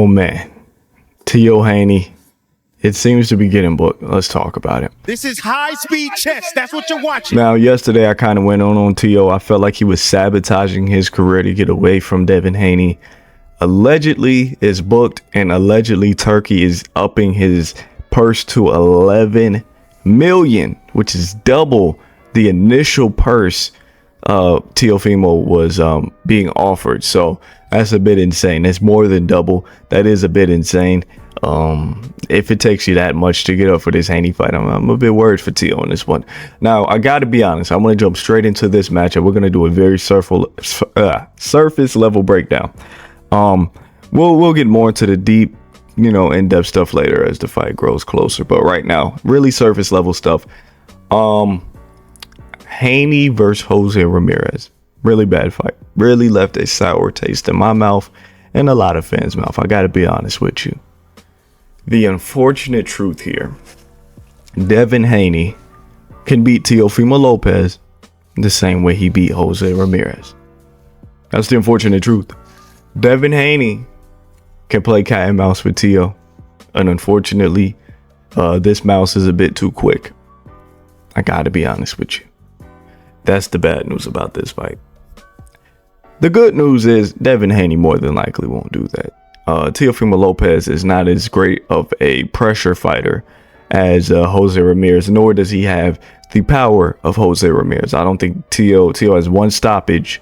man, T.O. Haney. It seems to be getting booked. Let's talk about it. This is high-speed chess. That's what you're watching. Now, yesterday I kind of went on T.O. I felt like he was sabotaging his career to get away from Devin Haney. Allegedly is booked, and allegedly Turkey is upping his purse to 11 million, which is double the initial purse Teofimo was being offered. So that's a bit insane. That's more than double. That is a bit insane. If it takes you that much to get up for this Haney fight, I'm a bit worried for Tio on this one. Now, I got to be honest. I'm going to jump straight into this matchup. We're going to do a very surface level breakdown. We'll get more into the deep, in-depth stuff later as the fight grows closer. But right now, really surface level stuff. Haney versus Jose Ramirez. Really bad fight. Really left a sour taste in my mouth and a lot of fans' mouth. I got to be honest with you. The unfortunate truth here, Devin Haney can beat Teofimo Lopez the same way he beat Jose Ramirez. That's the unfortunate truth. Devin Haney can play cat and mouse with Tio, and unfortunately, this mouse is a bit too quick. I gotta be honest with you. That's the bad news about this fight. The good news is Devin Haney more than likely won't do that. Teofimo Lopez is not as great of a pressure fighter as Jose Ramirez, nor does he have the power of Jose Ramirez. I don't think Tio has one stoppage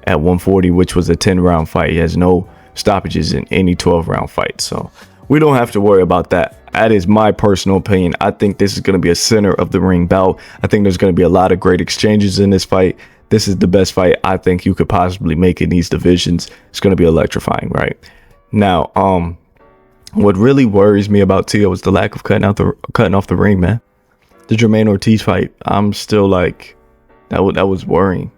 at 140, which was a 10-round fight. He has no stoppages in any 12-round fight. So we don't have to worry about that. That is my personal opinion. I think this is going to be a center of the ring bout. I think there's going to be a lot of great exchanges in this fight. This is the best fight I think you could possibly make in these divisions. It's going to be electrifying, right? Now, what really worries me about Tio is the lack of cutting off the ring, man. The Jermaine Ortiz fight, I'm still like, that was worrying.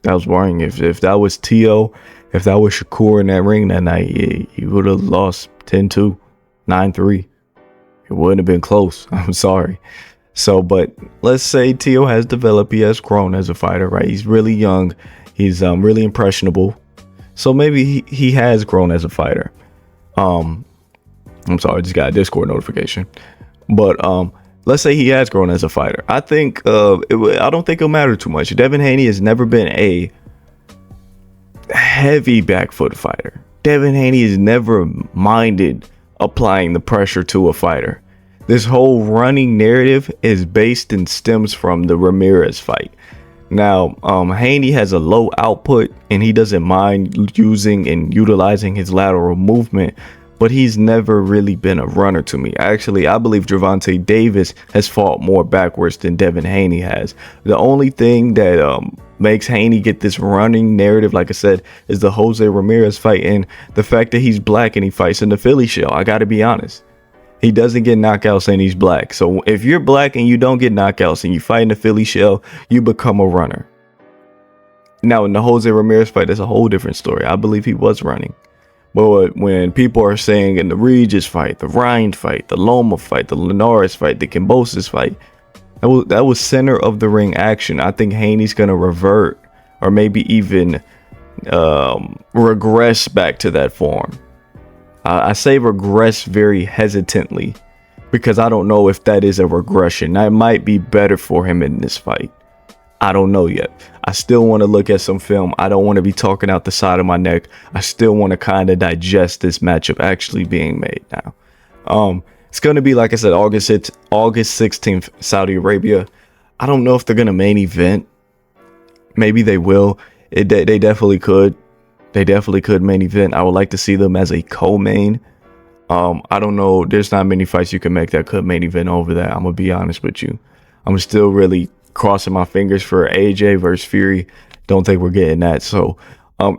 That was worrying. If that was Tio, if that was Shakur in that ring that night, he would have lost 10-2, 9-3. It wouldn't have been close. I'm sorry. So, but let's say Tio has developed. He has grown as a fighter, right? He's really young. He's really impressionable. So maybe he has grown as a fighter. I'm sorry, I just got a Discord notification. But let's say he has grown as a fighter. I think I don't think it'll matter too much. Devin Haney has never been a heavy back foot fighter. Devin Haney has never minded applying the pressure to a fighter. This whole running narrative is based and stems from the Ramirez fight. Now, Haney has a low output and he doesn't mind using and utilizing his lateral movement, but he's never really been a runner to me. Actually, I believe Gervonta Davis has fought more backwards than Devin Haney has. The only thing that makes Haney get this running narrative, like I said, is the Jose Ramirez fight and the fact that he's black and he fights in the Philly shell. I got to be honest. He doesn't get knockouts and he's black. So if you're black and you don't get knockouts and you fight in the Philly shell, you become a runner. Now, in the Jose Ramirez fight, that's a whole different story. I believe he was running. But when people are saying in the Regis fight, the Rind fight, the Loma fight, the Linares fight, the Kambosos fight, that was center of the ring action. I think Haney's going to revert or maybe even regress back to that form. I say regress very hesitantly because I don't know if that is a regression. That might be better for him in this fight. I don't know yet. I still want to look at some film. I don't want to be talking out the side of my neck. I still want to kind of digest this matchup actually being made now. It's going to be, like I said, August 16th, Saudi Arabia. I don't know if they're going to main event. Maybe they will. They definitely could. They definitely could main event. I would like to see them as a co-main. I don't know. There's not many fights you can make that could main event over that. I'm going to be honest with you. I'm still really crossing my fingers for AJ versus Fury. Don't think we're getting that. So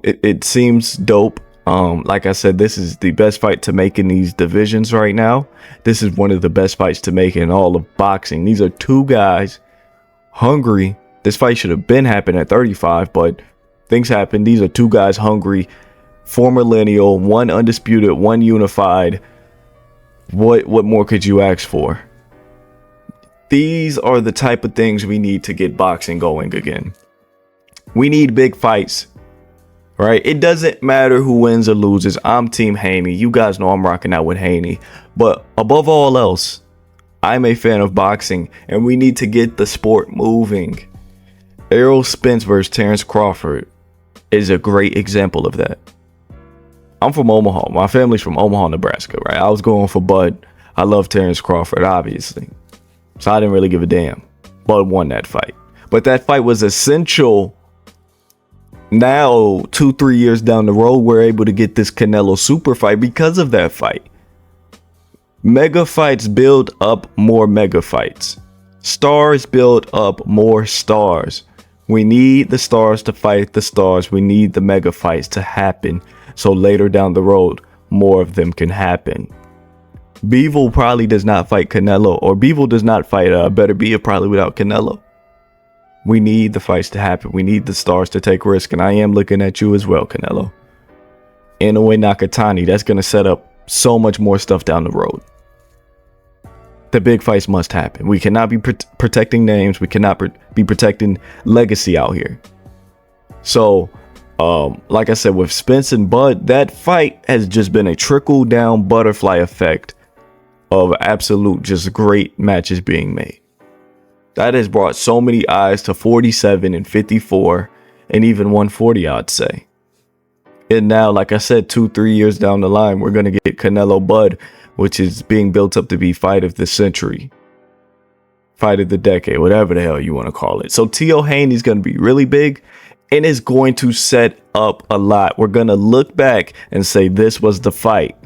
it seems dope. Like I said, this is the best fight to make in these divisions right now. This is one of the best fights to make in all of boxing. These are two guys hungry. This fight should have been happening at 35, but things happen. These are two guys hungry, former lineal, one undisputed, one unified. What more could you ask for? These are the type of things we need to get boxing going again. We need big fights right? It doesn't matter who wins or loses. I'm Team Haney. You guys know I'm rocking out with Haney. But above all else, I'm a fan of boxing, and we need to get the sport moving. Errol Spence versus Terrence Crawford is a great example of that. I'm from Omaha. My family's from Omaha, Nebraska, right? I was going for Bud. I love Terrence Crawford, obviously. So I didn't really give a damn. Bud won that fight. But that fight was essential. Now, 2-3 years down the road, we're able to get this Canelo super fight because of that fight. Mega fights build up more mega fights. Stars build up more stars. We need the stars to fight the stars. We need the mega fights to happen. So later down the road, more of them can happen. Bivol probably does not fight Canelo, or Bivol does not fight Better Be probably without Canelo. We need the fights to happen. We need the stars to take risk. And I am looking at you as well, Canelo. Inoue Nakatani, that's going to set up so much more stuff down the road. The big fights must happen. We cannot be protecting names. We cannot be protecting legacy out here. So, like I said, with Spence and Bud, that fight has just been a trickle down butterfly effect of absolute just great matches being made. That has brought so many eyes to 47 and 54 and even 140, I'd say. And now, like I said, 2-3 years down the line, we're going to get Canelo Bud, which is being built up to be fight of the century, fight of the decade, whatever the hell you want to call it. So T.O. Haney is going to be really big and is going to set up a lot. We're going to look back and say this was the fight.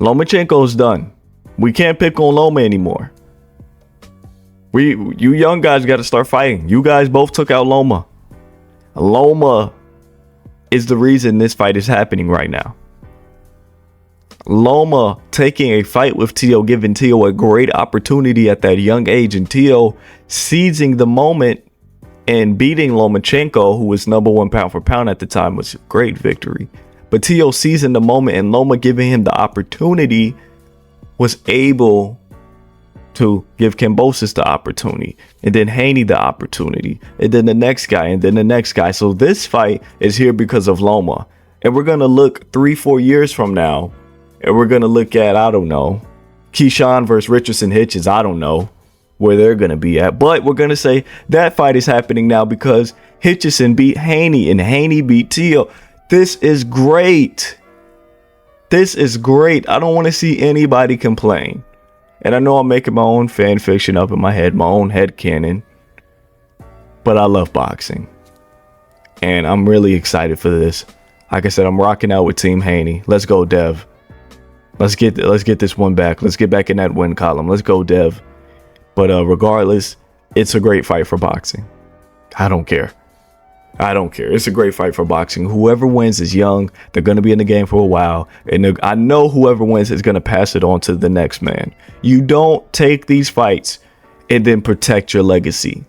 Lomachenko's done. We can't pick on Loma anymore. You young guys got to start fighting. You guys both took out Loma. Loma is the reason this fight is happening right now. Loma taking a fight with T.O., giving T.O. a great opportunity at that young age, and T.O. seizing the moment and beating Lomachenko, who was number one pound for pound at the time, was a great victory. But T.O. seizing the moment and Loma giving him the opportunity was able to give Kambosos the opportunity, and then Haney the opportunity, and then the next guy, and then the next guy. So this fight is here because of Loma. And we're going to look 3-4 years from now, and we're going to look at, I don't know, Keyshawn versus Richardson Hitchens. I don't know where they're going to be at. But we're going to say that fight is happening now because Hitchison beat Haney and Haney beat T.O. This is great. This is great. I don't want to see anybody complain. And I know I'm making my own fan fiction up in my head, my own headcanon. But I love boxing. And I'm really excited for this. Like I said, I'm rocking out with Team Haney. Let's go, Dev. Let's get this one back. Let's get back in that win column. Let's go, Dev. But regardless, it's a great fight for boxing. I don't care. I don't care. It's a great fight for boxing. Whoever wins is young. They're going to be in the game for a while. And I know whoever wins is going to pass it on to the next man. You don't take these fights and then protect your legacy.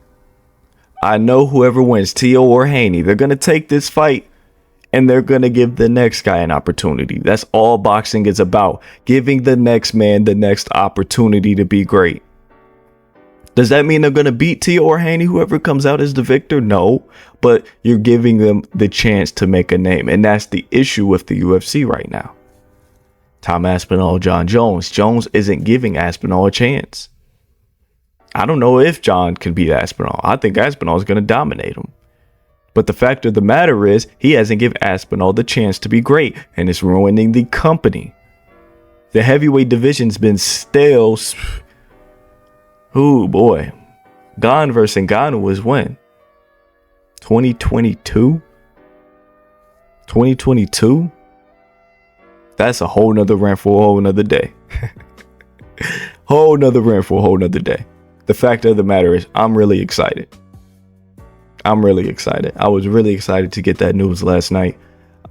I know whoever wins, T.O. or Haney, they're going to take this fight and they're going to give the next guy an opportunity. That's all boxing is about. Giving the next man the next opportunity to be great. Does that mean they're going to beat T.O. or Haney, whoever comes out as the victor? No, but you're giving them the chance to make a name. And that's the issue with the UFC right now. Tom Aspinall, John Jones. Jones isn't giving Aspinall a chance. I don't know if John can beat Aspinall. I think Aspinall is going to dominate him. But the fact of the matter is, he hasn't given Aspinall the chance to be great. And it's ruining the company. The heavyweight division's been stale. Oh boy. Gane versus Ngannou was when? 2022? 2022? That's a whole nother rant for a whole nother day. Whole nother rant for a whole nother day. The fact of the matter is, I'm really excited. I'm really excited. I was really excited to get that news last night.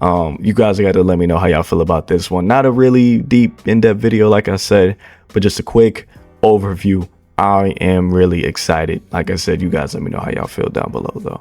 You guys got to let me know how y'all feel about this one. Not a really deep, in-depth video, like I said, but just a quick overview. I am really excited. Like I said, you guys let me know how y'all feel down below, though.